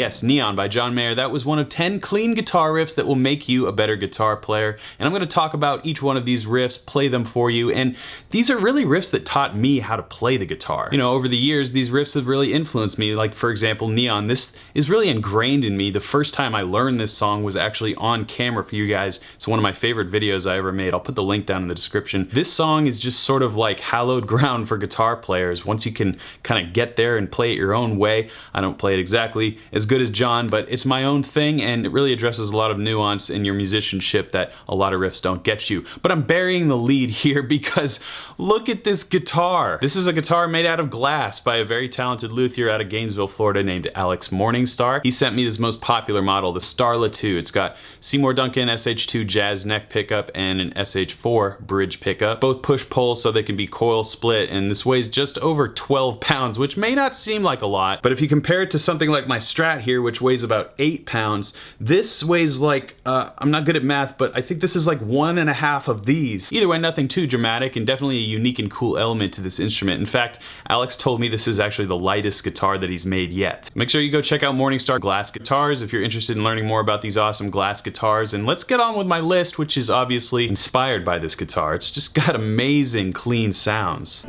Yes, Neon by John Mayer. That was one of 10 clean guitar riffs that will make you a better guitar player. And I'm going to talk about each one of these riffs, play them for you, and these are really riffs that taught me how to play the guitar. You know, over the years, these riffs have really influenced me. Like, for example, Neon. This is really ingrained in me. The first time I learned this song was actually on camera for you guys. It's one of my favorite videos I ever made. I'll put the link down in the description. This song is just sort of like hallowed ground for guitar players. Once you can kind of get there and play it your own way. I don't play it exactly as good as John, but it's my own thing, and it really addresses a lot of nuance in your musicianship that a lot of riffs don't get you. But I'm burying the lead here because look at this guitar. This is a guitar made out of glass by a very talented luthier out of Gainesville, Florida named Alex Morningstar. He sent me this most popular model, the Starla 2. It's got Seymour Duncan SH2 jazz neck pickup and an SH4 bridge pickup. Both push-pull so they can be coil split, and this weighs just over 12 pounds, which may not seem like a lot, but if you compare it to something like my Strat here, which weighs about 8 pounds, this weighs like, I'm not good at math, but I think this is like 1.5 of these. Either way, nothing too dramatic, and definitely a unique and cool element to this instrument. In fact, Alex told me this is actually the lightest guitar that he's made yet. Make sure you go check out Morningstar Glass Guitars if you're interested in learning more about these awesome glass guitars, and let's get on with my list, which is obviously inspired by this guitar. It's just got amazing clean sounds.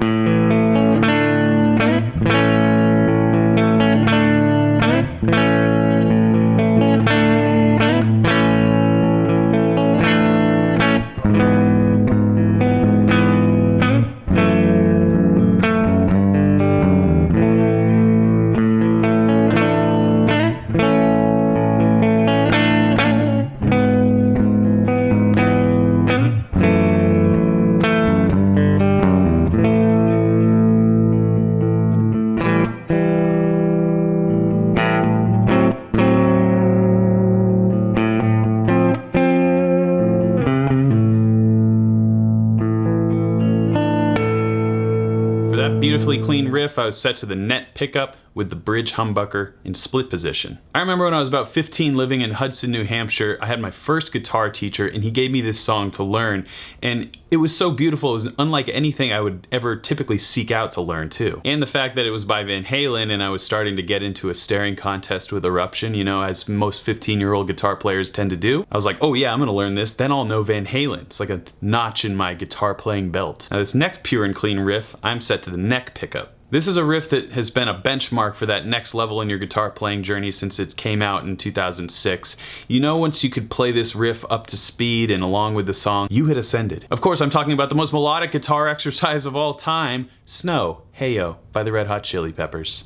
Beautifully clean riff, I was set to the net pickup with the bridge humbucker in split position. I remember when I was about 15 living in Hudson, New Hampshire, I had my first guitar teacher and he gave me this song to learn, and it was so beautiful. It was unlike anything I would ever typically seek out to learn too. And the fact that it was by Van Halen and I was starting to get into a staring contest with Eruption, you know, as most 15-year-old guitar players tend to do. I was like, oh yeah, I'm gonna learn this, then I'll know Van Halen. It's like a notch in my guitar playing belt. Now this next pure and clean riff, I'm set to the neck pickup. This is a riff that has been a benchmark for that next level in your guitar playing journey since it came out in 2006. You know, once you could play this riff up to speed and along with the song, you had ascended. Of course, I'm talking about the most melodic guitar exercise of all time, Snow, Hey-Yo by the Red Hot Chili Peppers.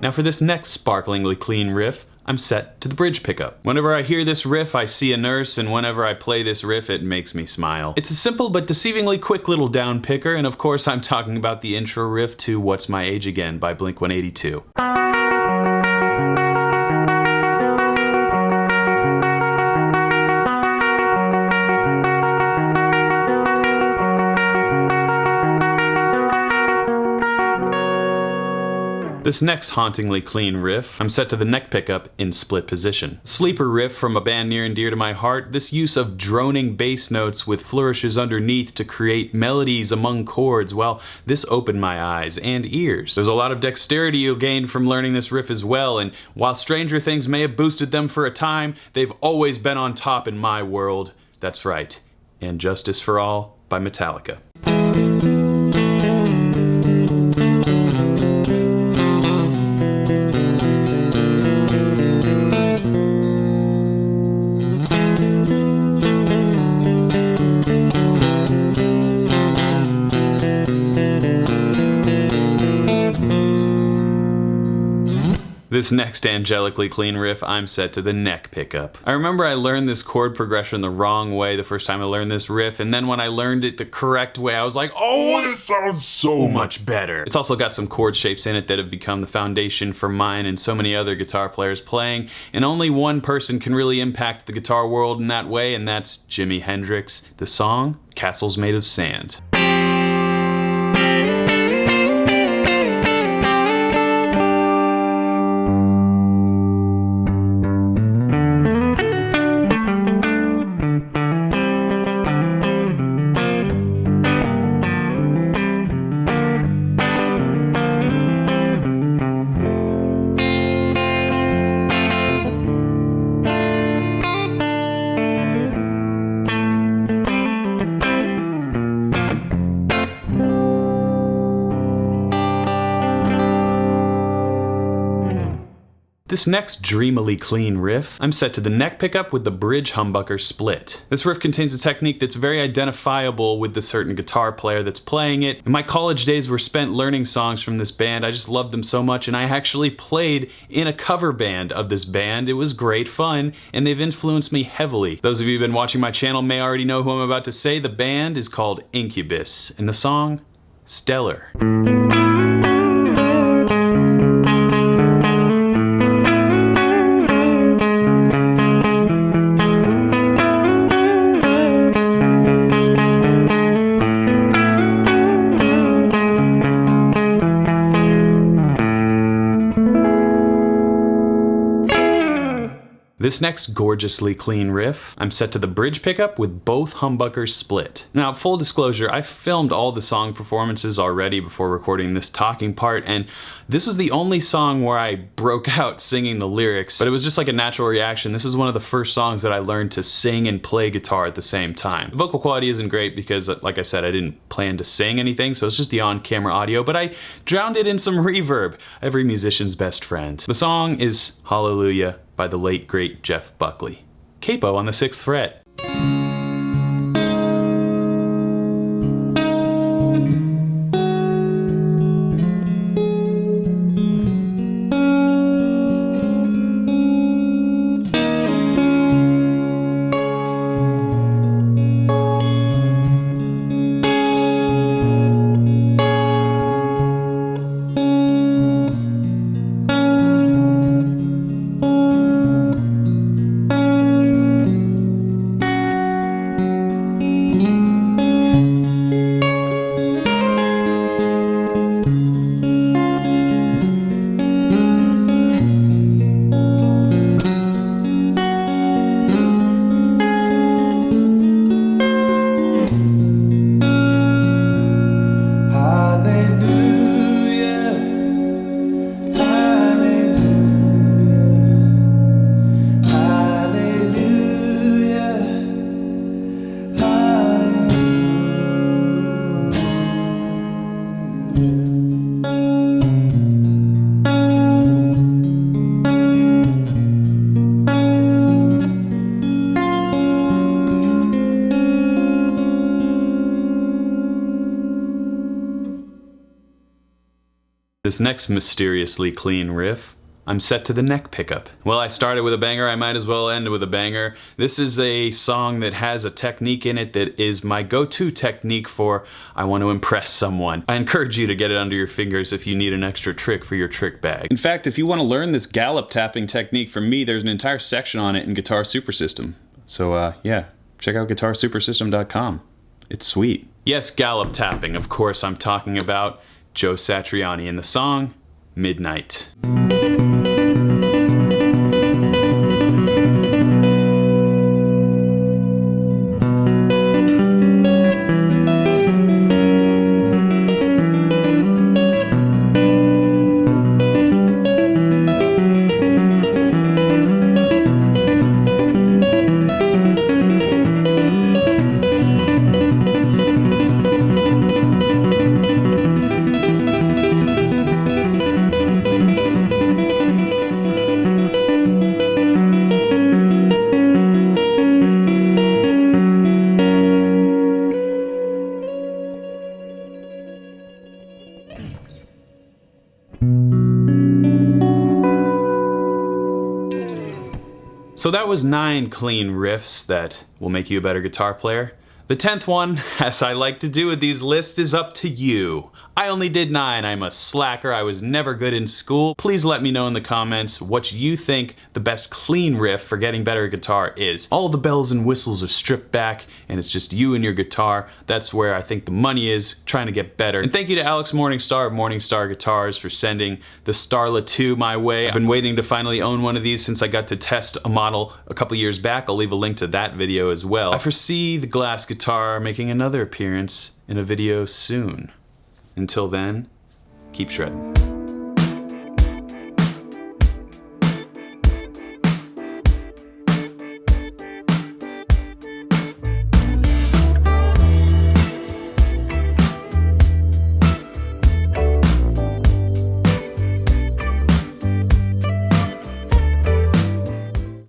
Now for this next sparklingly clean riff, I'm set to the bridge pickup. Whenever I hear this riff, I see a nurse, and whenever I play this riff, it makes me smile. It's a simple but deceivingly quick little down picker, and of course I'm talking about the intro riff to What's My Age Again by Blink-182. This next hauntingly clean riff, I'm set to the neck pickup in split position. Sleeper riff from a band near and dear to my heart, this use of droning bass notes with flourishes underneath to create melodies among chords, well, this opened my eyes and ears. There's a lot of dexterity you'll gain from learning this riff as well, and while stranger things may have boosted them for a time, they've always been on top in my world. That's right, and Justice for All by Metallica. This next angelically clean riff, I'm set to the neck pickup. I remember I learned this chord progression the wrong way the first time I learned this riff, and then when I learned it the correct way, I was like, oh, this sounds so much better. It's also got some chord shapes in it that have become the foundation for mine and so many other guitar players playing, and only one person can really impact the guitar world in that way, and that's Jimi Hendrix. The song, Castles Made of Sand. this next dreamily clean riff, I'm set to the neck pickup with the bridge humbucker split. This riff contains a technique that's very identifiable with the certain guitar player that's playing it. And my college days were spent learning songs from this band. I just loved them so much, and I actually played in a cover band of this band. It was great fun, and they've influenced me heavily. Those of you who've been watching my channel may already know who I'm about to say. The band is called Incubus, and the song, Stellar. This next gorgeously clean riff, I'm set to the bridge pickup with both humbuckers split. Now, full disclosure, I filmed all the song performances already before recording this talking part, and this was the only song where I broke out singing the lyrics, but it was just like a natural reaction. This is one of the first songs that I learned to sing and play guitar at the same time. The vocal quality isn't great because, like I said, I didn't plan to sing anything, so it's just the on-camera audio, but I drowned it in some reverb, every musician's best friend. The song is Hallelujah by the late great Jeff Buckley. Capo on the 6th fret. This next mysteriously clean riff, I'm set to the neck pickup. Well, I started with a banger, I might as well end with a banger. This is a song that has a technique in it that is my go-to technique for I want to impress someone. I encourage you to get it under your fingers if you need an extra trick for your trick bag. In fact, if you want to learn this gallop tapping technique from me, there's an entire section on it in Guitar Super System. So yeah, check out guitarsupersystem.com. It's sweet. Yes, gallop tapping, of course I'm talking about Joe Satriani in the song, Midnight. So that was 9 clean riffs that will make you a better guitar player. The 10th one, as I like to do with these lists, is up to you. I only did 9, I'm a slacker, I was never good in school. Please let me know in the comments what you think the best clean riff for getting better at guitar is. All the bells and whistles are stripped back and it's just you and your guitar. That's where I think the money is, trying to get better. And thank you to Alex Morningstar of Morningstar Guitars for sending the Starla 2 my way. I've been waiting to finally own one of these since I got to test a model a couple years back. I'll leave a link to that video as well. I foresee the glass guitar making another appearance in a video soon. Until then, keep shredding.